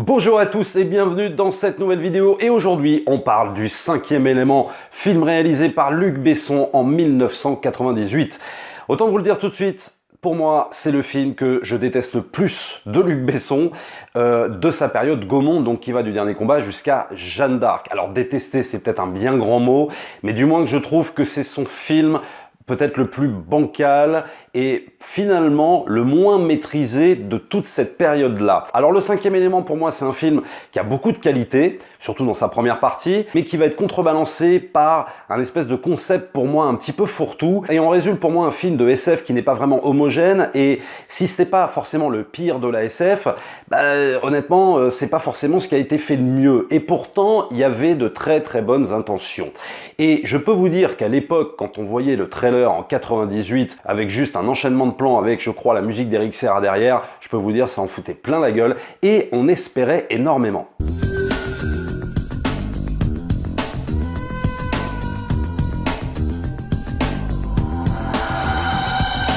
Bonjour à tous et bienvenue dans cette nouvelle vidéo et aujourd'hui on parle du Cinquième élément, film réalisé par Luc Besson en 1998. Autant vous le dire tout de suite, pour moi c'est le film que je déteste le plus de Luc Besson, de sa période Gaumont, donc qui va du Dernier Combat jusqu'à Jeanne d'Arc. Alors détester c'est peut-être un bien grand mot, mais du moins que je trouve que c'est son film peut-être le plus bancal et finalement le moins maîtrisé de toute cette période-là. Alors le Cinquième élément pour moi c'est un film qui a beaucoup de qualité, surtout dans sa première partie, mais qui va être contrebalancé par un espèce de concept pour moi un petit peu fourre-tout et en résulte pour moi un film de SF qui n'est pas vraiment homogène et si c'est pas forcément le pire de la SF, honnêtement c'est pas forcément ce qui a été fait de mieux et pourtant il y avait de très bonnes intentions. Et je peux vous dire qu'à l'époque quand on voyait le trailer en 98 avec juste un enchaînement de plans avec je crois la musique d'Eric Serra derrière, je peux vous dire ça en foutait plein la gueule et on espérait énormément.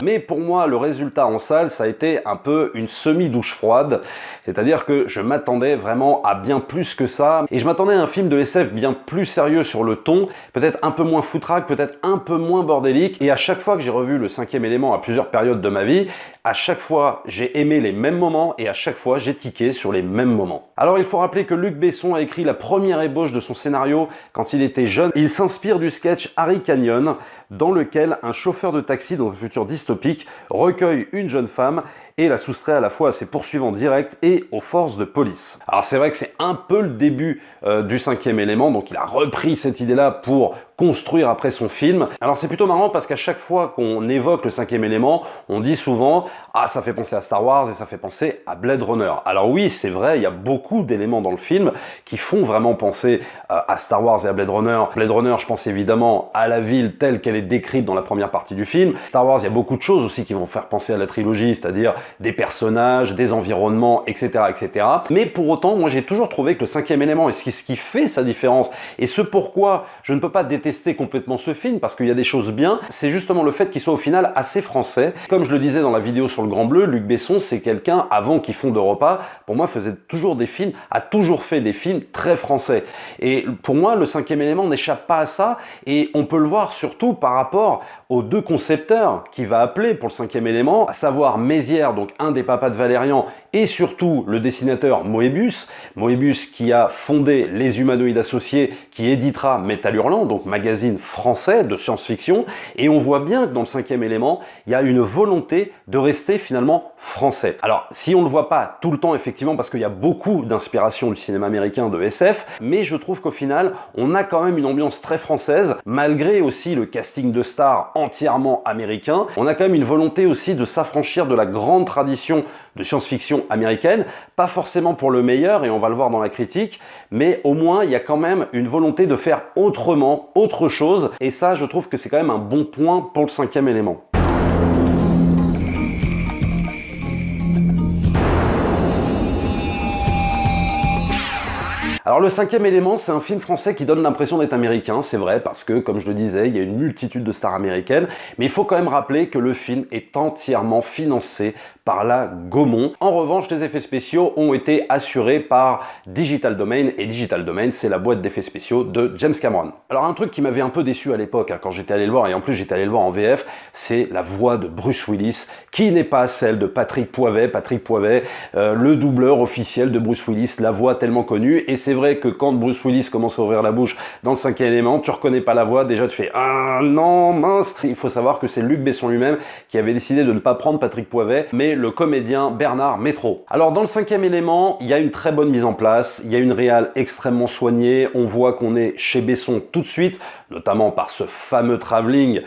Mais pour moi, le résultat en salle, ça a été un peu une semi-douche froide. C'est-à-dire que je m'attendais vraiment à bien plus que ça. Et je m'attendais à un film de SF bien plus sérieux sur le ton, peut-être un peu moins foutraque, peut-être un peu moins bordélique. Et à chaque fois que j'ai revu le Cinquième élément à plusieurs périodes de ma vie, à chaque fois, j'ai aimé les mêmes moments et à chaque fois, j'ai tiqué sur les mêmes moments. Alors, il faut rappeler que Luc Besson a écrit la première ébauche de son scénario quand il était jeune. Il s'inspire du sketch Harry Canyon, dans lequel un chauffeur de taxi dans un futur dystopique recueille une jeune femme et la soustrait à la fois à ses poursuivants directs et aux forces de police. Alors c'est vrai que c'est un peu le début du Cinquième élément, donc il a repris cette idée-là pour construire après son film. Alors c'est plutôt marrant parce qu'à chaque fois qu'on évoque le Cinquième élément, on dit souvent « Ah, ça fait penser à Star Wars et ça fait penser à Blade Runner ». Alors oui, c'est vrai, il y a beaucoup d'éléments dans le film qui font vraiment penser à Star Wars et à Blade Runner. Blade Runner, je pense évidemment à la ville telle qu'elle est décrite dans la première partie du film. Star Wars, il y a beaucoup de choses aussi qui vont faire penser à la trilogie, c'est-à-dire des personnages, des environnements, etc., etc. Mais pour autant, moi j'ai toujours trouvé que le Cinquième élément est ce qui fait sa différence et ce pourquoi je ne peux pas détester complètement ce film parce qu'il y a des choses bien, c'est justement le fait qu'il soit au final assez français. Comme je le disais dans la vidéo sur le Grand Bleu, Luc Besson c'est quelqu'un, avant qu'il fonde Europa, pour moi faisait toujours des films, a toujours fait des films très français. Et pour moi, le Cinquième élément n'échappe pas à ça et on peut le voir surtout par rapport aux deux concepteurs qu'il va appeler pour le Cinquième élément, à savoir Mézières, donc un des papas de Valérian, et surtout le dessinateur Moebius. Moebius qui a fondé Les Humanoïdes Associés, qui éditera Métal Hurlant, donc magazine français de science-fiction. Et on voit bien que dans le Cinquième élément, il y a une volonté de rester finalement français. Alors, si on ne le voit pas tout le temps, effectivement, parce qu'il y a beaucoup d'inspiration du cinéma américain de SF, mais je trouve qu'au final, on a quand même une ambiance très française, malgré aussi le casting de stars entièrement américain. On a quand même une volonté aussi de s'affranchir de la grande tradition de science-fiction américaine, pas forcément pour le meilleur, et on va le voir dans la critique, mais au moins il y a quand même une volonté de faire autrement, autre chose, et ça je trouve que c'est quand même un bon point pour le Cinquième élément. Alors le Cinquième élément, c'est un film français qui donne l'impression d'être américain, c'est vrai, parce que, comme je le disais, il y a une multitude de stars américaines, mais il faut quand même rappeler que le film est entièrement financé par la Gaumont. En revanche, les effets spéciaux ont été assurés par Digital Domain, et Digital Domain, c'est la boîte d'effets spéciaux de James Cameron. Alors un truc qui m'avait un peu déçu à l'époque, quand j'étais allé le voir, et en plus j'étais allé le voir en VF, c'est la voix de Bruce Willis, qui n'est pas celle de Patrick Poivet. Patrick Poivet, le doubleur officiel de Bruce Willis, la voix tellement connue, et c'est vrai que quand Bruce Willis commence à ouvrir la bouche dans le Cinquième élément, tu reconnais pas la voix, déjà tu fais « Ah non, mince !» Il faut savoir que c'est Luc Besson lui-même qui avait décidé de ne pas prendre Patrick Poivet, mais le comédien Bernard Métro. Alors dans le Cinquième élément, il y a une très bonne mise en place, il y a une réal extrêmement soignée, on voit qu'on est chez Besson tout de suite, notamment par ce fameux travelling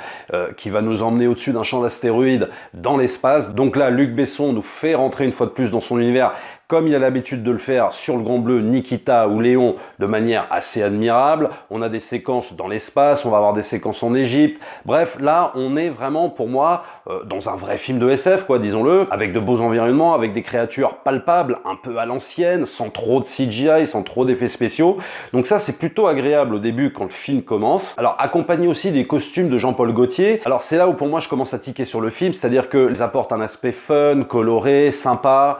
qui va nous emmener au-dessus d'un champ d'astéroïdes dans l'espace. Donc là, Luc Besson nous fait rentrer une fois de plus dans son univers, comme il a l'habitude de le faire sur le Grand Bleu, Nikita ou Léon, de manière assez admirable. On a des séquences dans l'espace, on va avoir des séquences en Égypte. Bref, là, on est vraiment, pour moi, dans un vrai film de SF, quoi, disons-le, avec de beaux environnements, avec des créatures palpables, un peu à l'ancienne, sans trop de CGI, sans trop d'effets spéciaux. Donc ça, c'est plutôt agréable au début quand le film commence. Alors, accompagné aussi des costumes de Jean-Paul Gaultier. Alors, c'est là où pour moi, je commence à tiquer sur le film, c'est-à-dire qu'ils apportent un aspect fun, coloré, sympa,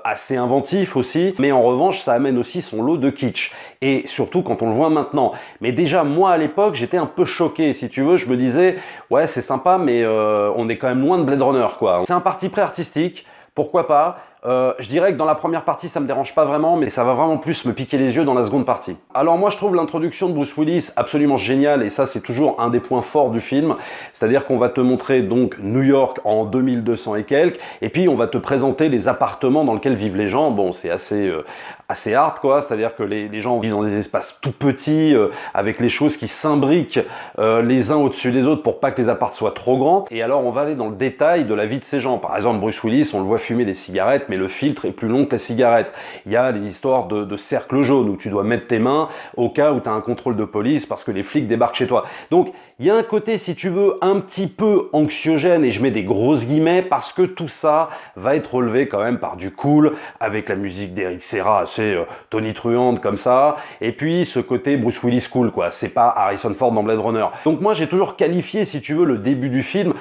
assez assez inventif aussi, mais en revanche, ça amène aussi son lot de kitsch. Et surtout quand on le voit maintenant. Mais déjà, moi, à l'époque, j'étais un peu choqué, si tu veux. Je me disais, ouais, c'est sympa, mais on est quand même loin de Blade Runner, quoi. C'est un parti pré artistique, pourquoi pas. Je dirais que dans la première partie ça me dérange pas vraiment, mais ça va vraiment plus me piquer les yeux dans la seconde partie. Alors moi je trouve l'introduction de Bruce Willis absolument géniale, et ça c'est toujours un des points forts du film, c'est-à-dire qu'on va te montrer donc New York en 2200 et quelques, et puis on va te présenter les appartements dans lesquels vivent les gens. Bon, c'est assez hard quoi, c'est-à-dire que les gens vivent dans des espaces tout petits, avec les choses qui s'imbriquent les uns au-dessus des autres pour pas que les appartements soient trop grands. Et alors on va aller dans le détail de la vie de ces gens. Par exemple, Bruce Willis, on le voit fumer des cigarettes, mais le filtre est plus long que la cigarette. Il y a des histoires de cercle jaune où tu dois mettre tes mains au cas où tu as un contrôle de police parce que les flics débarquent chez toi. Donc il y a un côté, si tu veux, un petit peu anxiogène, et je mets des grosses guillemets parce que tout ça va être relevé quand même par du cool, avec la musique d'Eric Serra assez tonitruante comme ça, et puis ce côté Bruce Willis cool quoi, c'est pas Harrison Ford dans Blade Runner. Donc moi j'ai toujours qualifié, si tu veux, le début du film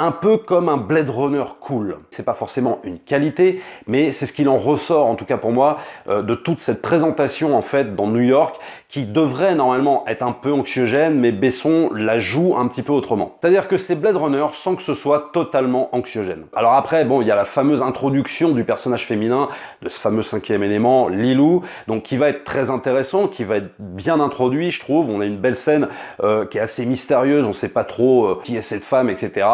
un peu comme un Blade Runner cool. C'est pas forcément une qualité, mais c'est ce qu'il en ressort, en tout cas pour moi, de toute cette présentation en fait dans New York, qui devrait normalement être un peu anxiogène, mais Besson la joue un petit peu autrement. C'est-à-dire que c'est Blade Runner sans que ce soit totalement anxiogène. Alors après, bon, il y a la fameuse introduction du personnage féminin, de ce fameux cinquième élément, Lilou, donc qui va être très intéressant, qui va être bien introduit, je trouve. On a une belle scène qui est assez mystérieuse, on sait pas trop qui est cette femme, etc.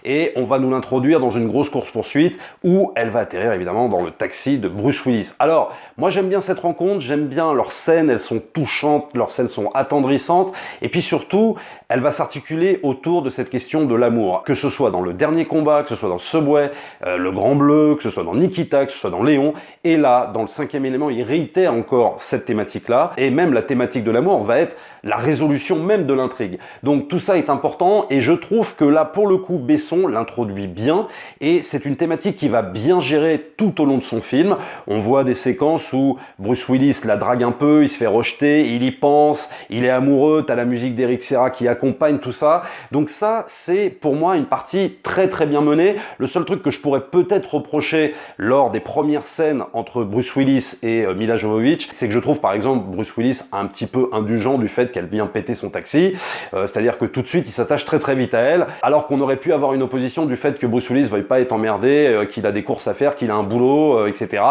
Et on va nous l'introduire dans une grosse course-poursuite où elle va atterrir évidemment dans le taxi de Bruce Willis. Alors, moi j'aime bien cette rencontre, j'aime bien leurs scènes, elles sont touchantes, leurs scènes sont attendrissantes, et puis surtout, elle va s'articuler autour de cette question de l'amour. Que ce soit dans le dernier combat, que ce soit dans Subway, le Grand Bleu, que ce soit dans Nikita, que ce soit dans Léon, et là, dans le cinquième élément, il réitère encore cette thématique-là, et même la thématique de l'amour va être la résolution même de l'intrigue. Donc tout ça est important, et je trouve que là, pour le coup, Besson l'introduit bien, et c'est une thématique qui va bien gérer tout au long de son film. On voit des séquences où Bruce Willis la drague un peu, il se fait rejeter, il y pense, il est amoureux, t'as la musique d'Eric Serra qui accompagne tout ça. Donc ça, c'est pour moi une partie très très bien menée. Le seul truc que je pourrais peut-être reprocher lors des premières scènes entre Bruce Willis et Mila Jovovich, c'est que je trouve par exemple Bruce Willis un petit peu indulgent du fait qu'elle vient péter son taxi, c'est-à-dire que tout de suite il s'attache très très vite à elle, alors qu'on aurait pu avoir une opposition du fait que Bruce Willis veuille pas être emmerdé, qu'il a des courses à faire, qu'il a un boulot, etc.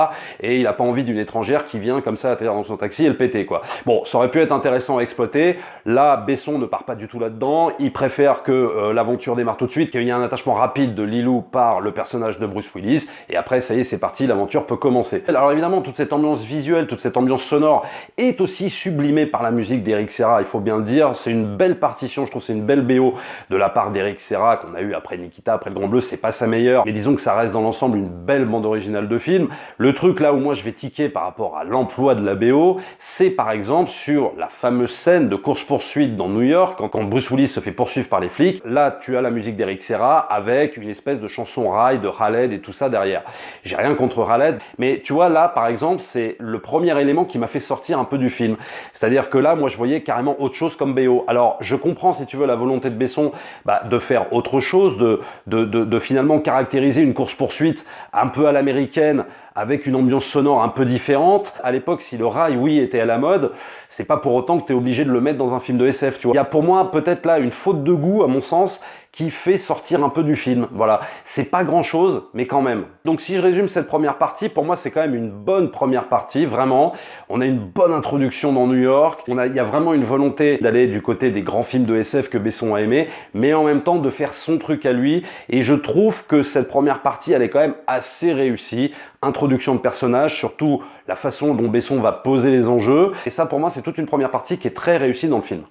Et il a pas envie d'une étrangère qui vient comme ça atterrir dans son taxi et le péter quoi. Bon, ça aurait pu être intéressant à exploiter. Là, Besson ne part pas du tout là-dedans. Il préfère que l'aventure démarre tout de suite, qu'il y ait un attachement rapide de Lilou par le personnage de Bruce Willis, et après ça y est, c'est parti, l'aventure peut commencer. Alors évidemment, toute cette ambiance visuelle, toute cette ambiance sonore est aussi sublimée par la musique d'Eric Serra, il faut bien le dire. C'est une belle partition, je trouve, c'est une belle BO de la part d'Eric Serra qu'on a eu après Nikita, après le Grand Bleu. C'est pas sa meilleure, mais disons que ça reste dans l'ensemble une belle bande originale de film. Le truc là où moi je vais tiquer par rapport à l'emploi de la BO, c'est par exemple sur la fameuse scène de course-poursuite dans New York, quand Bruce Willis se fait poursuivre par les flics. Là, tu as la musique d'Eric Serra avec une espèce de chanson rail de Khaled et tout ça derrière. J'ai rien contre Khaled, mais tu vois, là, par exemple, c'est le premier élément qui m'a fait sortir un peu du film. C'est-à-dire que là, moi, je voyais carrément autre chose comme BO. Alors, je comprends, si tu veux, la volonté de Besson de faire autre chose, de finalement caractériser une course-poursuite un peu à l'américaine, avec une ambiance sonore un peu différente. À l'époque, si le rail, oui, était à la mode, c'est pas pour autant que tu es obligé de le mettre dans un film de SF, tu vois. Il y a pour moi peut-être là une faute de goût, à mon sens, qui fait sortir un peu du film. Voilà, c'est pas grand-chose, mais quand même. Donc si je résume cette première partie, pour moi c'est quand même une bonne première partie, vraiment. On a une bonne introduction dans New York, il y a vraiment une volonté d'aller du côté des grands films de SF que Besson a aimé, mais en même temps de faire son truc à lui, et je trouve que cette première partie, elle est quand même assez réussie. Introduction de personnages, surtout la façon dont Besson va poser les enjeux, et ça pour moi c'est toute une première partie qui est très réussie dans le film.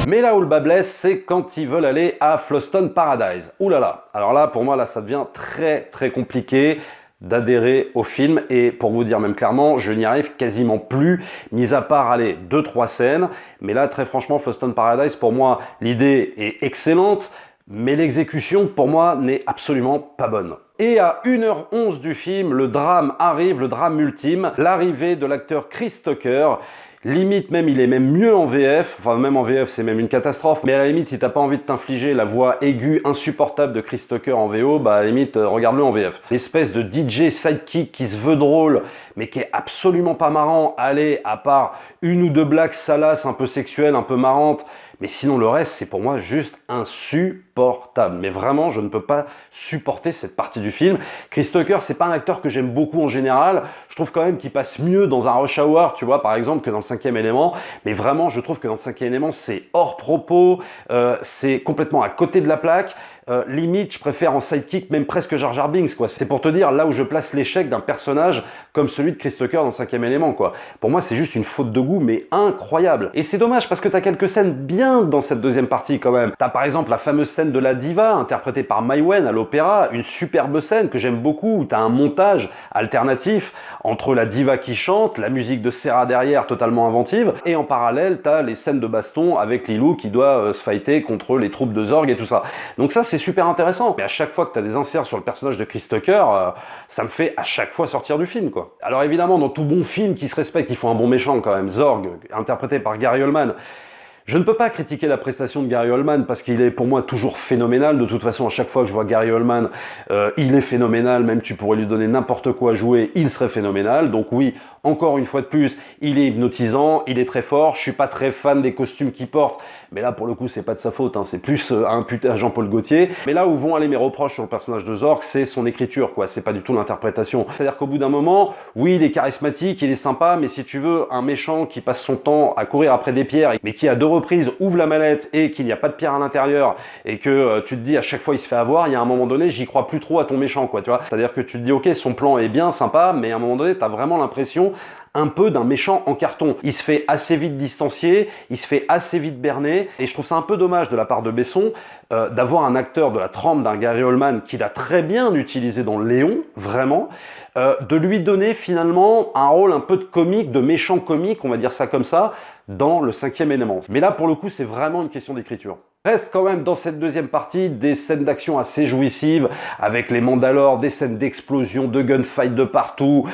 Mais là où le bas blesse, c'est quand ils veulent aller à Fhloston Paradise. Ouh là là. Alors là, pour moi, là, ça devient très très compliqué d'adhérer au film, et pour vous dire même clairement, je n'y arrive quasiment plus, mis à part aller 2-3 scènes. Mais là, très franchement, Fhloston Paradise, pour moi, l'idée est excellente, mais l'exécution, pour moi, n'est absolument pas bonne. Et à 1h11 du film, le drame arrive, le drame ultime, l'arrivée de l'acteur Chris Tucker, Limite même, il est même mieux en VF. Enfin, même en VF, c'est même une catastrophe. Mais à la limite, si t'as pas envie de t'infliger la voix aiguë insupportable de Chris Tucker en VO, bah à la limite, regarde-le en VF. L'espèce de DJ sidekick qui se veut drôle, mais qui est absolument pas marrant. Allez, à part une ou deux blagues salaces, un peu sexuelles, un peu marrantes. Mais sinon, le reste, c'est pour moi juste insupportable. Mais vraiment, je ne peux pas supporter cette partie du film. Chris Tucker, c'est pas un acteur que j'aime beaucoup en général. Je trouve quand même qu'il passe mieux dans un Rush Hour, tu vois, par exemple, que dans le Cinquième Élément. Mais vraiment, je trouve que dans le Cinquième Élément, c'est hors propos, c'est complètement à côté de la plaque. Limite, je préfère en sidekick même presque Jar Jar Binks, quoi. C'est pour te dire là où je place l'échec d'un personnage comme celui de Chris Tucker dans le Cinquième Élément, quoi. Pour moi, c'est juste une faute de goût, mais incroyable. Et c'est dommage parce que t'as quelques scènes bien dans cette deuxième partie quand même. T'as par exemple la fameuse scène de la diva interprétée par Mai Wen à l'opéra, une superbe scène que j'aime beaucoup où t'as un montage alternatif entre la diva qui chante, la musique de Serra derrière totalement inventive, et en parallèle t'as les scènes de baston avec Leeloo qui doit se fighter contre les troupes de Zorg et tout ça. Donc ça, c'est super intéressant. Mais à chaque fois que tu as des inserts sur le personnage de Chris Tucker, ça me fait à chaque fois sortir du film, quoi. Alors évidemment, dans tout bon film qui se respecte, il faut un bon méchant quand même. Zorg, interprété par Gary Oldman. Je ne peux pas critiquer la prestation de Gary Oldman parce qu'il est pour moi toujours phénoménal. De toute façon, à chaque fois que je vois Gary Oldman, il est phénoménal. Même tu pourrais lui donner n'importe quoi à jouer, il serait phénoménal. Donc oui, encore une fois de plus, il est hypnotisant, il est très fort. Je suis pas très fan des costumes qu'il porte, mais là pour le coup c'est pas de sa faute, hein. C'est plus à imputer à Jean-Paul Gaultier. Mais là où vont aller mes reproches sur le personnage de Zorg, c'est son écriture, quoi. C'est pas du tout l'interprétation. C'est-à-dire qu'au bout d'un moment, oui, il est charismatique, il est sympa, mais si tu veux un méchant qui passe son temps à courir après des pierres, mais qui à deux reprises ouvre la mallette et qu'il n'y a pas de pierre à l'intérieur et que tu te dis à chaque fois il se fait avoir, il y a un moment donné, j'y crois plus trop à ton méchant, quoi, tu vois. C'est-à-dire que tu te dis ok, son plan est bien sympa, mais à un moment donné, t'as vraiment l'impression un peu d'un méchant en carton. Il se fait assez vite distancier, il se fait assez vite berner, et je trouve ça un peu dommage de la part de Besson d'avoir un acteur de la trempe d'un Gary Oldman qu'il a très bien utilisé dans Léon, vraiment, de lui donner finalement un rôle un peu de comique, de méchant comique, on va dire ça comme ça, dans le Cinquième Élément. Mais là, pour le coup, c'est vraiment une question d'écriture. Reste quand même dans cette deuxième partie des scènes d'action assez jouissives avec les Mandalores, des scènes d'explosion, de gunfight de partout.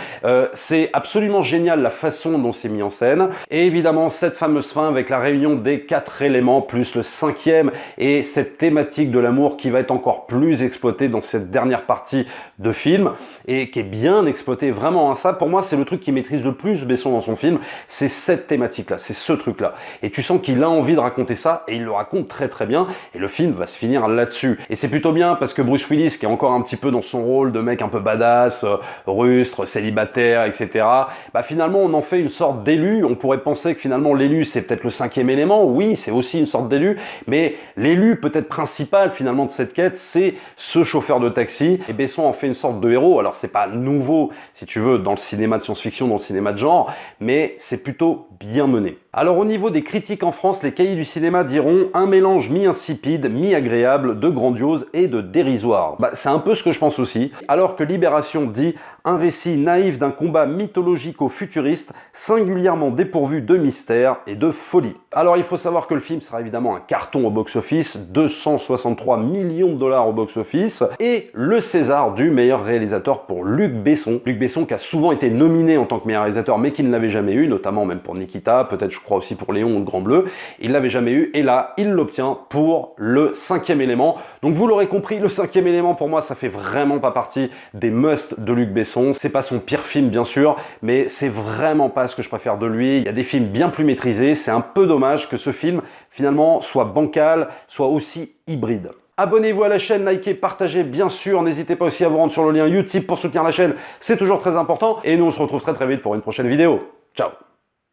C'est absolument génial la façon dont c'est mis en scène. Et évidemment, cette fameuse fin avec la réunion des 4 éléments plus le 5e et cette thématique de l'amour qui va être encore plus exploitée dans cette dernière partie de film et qui est bien exploitée vraiment. Hein. Ça, pour moi, c'est le truc qui maîtrise le plus Besson dans son film. C'est cette thématique-là, c'est ce truc-là. Et tu sens qu'il a envie de raconter ça et il le raconte très bien, et le film va se finir là-dessus. Et c'est plutôt bien parce que Bruce Willis, qui est encore un petit peu dans son rôle de mec un peu badass, rustre, célibataire, etc., bah finalement on en fait une sorte d'élu. On pourrait penser que finalement l'élu c'est peut-être le 5e élément, oui c'est aussi une sorte d'élu, mais l'élu peut-être principal finalement de cette quête c'est ce chauffeur de taxi, et Besson en fait une sorte de héros. Alors c'est pas nouveau si tu veux dans le cinéma de science-fiction, dans le cinéma de genre, mais c'est plutôt bien mené. Alors au niveau des critiques en France, les cahiers du cinéma diront un mélange mi-insipide, mi-agréable, de grandiose et de dérisoire. Bah, c'est un peu ce que je pense aussi. Alors que Libération dit un récit naïf d'un combat mythologico-futuriste, singulièrement dépourvu de mystère et de folie. Alors il faut savoir que le film sera évidemment un carton au box-office, 263 millions de dollars au box-office, et le César du meilleur réalisateur pour Luc Besson. Luc Besson qui a souvent été nominé en tant que meilleur réalisateur, mais qui ne l'avait jamais eu, notamment même pour Nikita, peut-être je crois aussi pour Léon ou le Grand Bleu. Il l'avait jamais eu, et là, il l'obtient pour le 5e élément. Donc vous l'aurez compris, le 5e élément pour moi, ça fait vraiment pas partie des musts de Luc Besson. C'est pas son pire film bien sûr, mais c'est vraiment pas ce que je préfère de lui. Il y a des films bien plus maîtrisés. C'est un peu dommage que ce film finalement soit bancal, soit aussi hybride. Abonnez-vous à la chaîne, likez, partagez bien sûr. N'hésitez pas aussi à vous rendre sur le lien Utip pour soutenir la chaîne. C'est toujours très important. Et nous on se retrouve très vite pour une prochaine vidéo. Ciao!